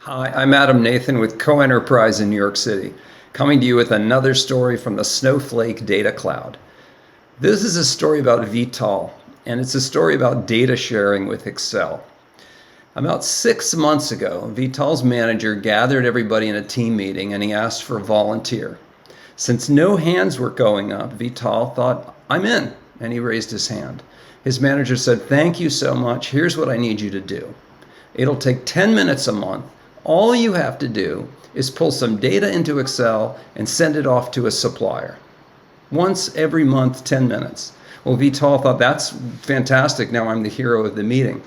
Hi, I'm Adam Nathan with Co-Enterprise in New York City, coming to you with another story from the Snowflake data cloud. This is a story about Vital, and it's a story about data sharing with Excel. About 6 months ago, Vital's manager gathered everybody in a team meeting and he asked for a volunteer. Since no hands were going up, Vital thought, I'm in, and he raised his hand. His manager said, thank you so much. Here's what I need you to do. It'll take 10 minutes a month. All you have to do is pull some data into Excel and send it off to a supplier. Once every month, 10 minutes. Well, Vital thought, that's fantastic. Now I'm the hero of the meeting.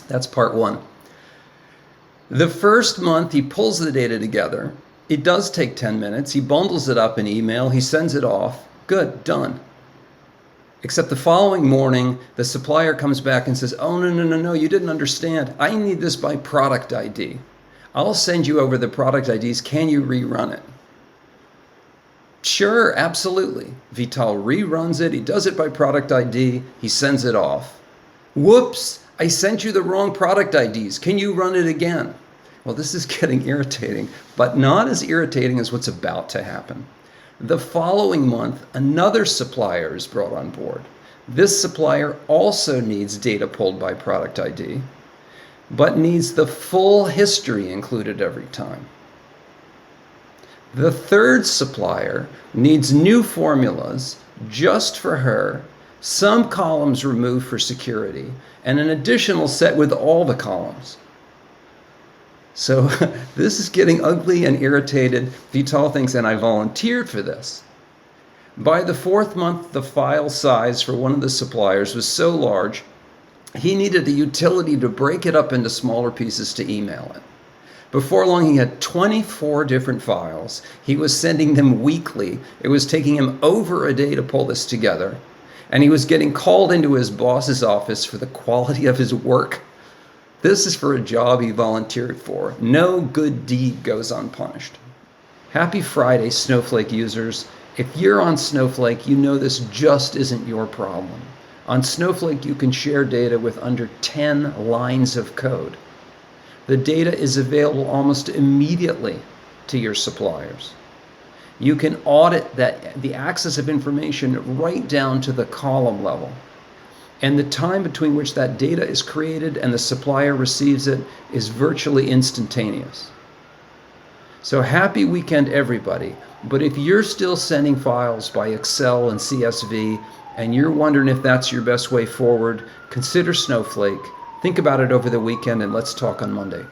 That's part one. The first month he pulls the data together. It does take 10 minutes. He bundles it up in email. He sends it off. Good, done. Except the following morning, the supplier comes back and says, oh, no, you didn't understand. I need this by product ID. I'll send you over the product IDs. Can you rerun it? Sure, absolutely. Vital reruns it. He does it by product ID. He sends it off. Whoops, I sent you the wrong product IDs. Can you run it again? Well, this is getting irritating, but not as irritating as what's about to happen. The following month, another supplier is brought on board. This supplier also needs data pulled by product ID, but needs the full history included every time. The third supplier needs new formulas just for her, some columns removed for security, and an additional set with all the columns. So this is getting ugly and irritated. Vital thinks, and I volunteered for this. By the fourth month, the file size for one of the suppliers was so large, he needed a utility to break it up into smaller pieces to email it. Before long, he had 24 different files. He was sending them weekly. It was taking him over a day to pull this together. And he was getting called into his boss's office for the quality of his work. This is for a job he volunteered for. No good deed goes unpunished. Happy Friday, Snowflake users. If you're on Snowflake, you know this just isn't your problem. On Snowflake, you can share data with under 10 lines of code. The data is available almost immediately to your suppliers. You can audit the access of information right down to the column level. And the time between which that data is created and the supplier receives it is virtually instantaneous. So happy weekend, everybody. But if you're still sending files by Excel and CSV, and you're wondering if that's your best way forward, consider Snowflake. Think about it over the weekend, and let's talk on Monday.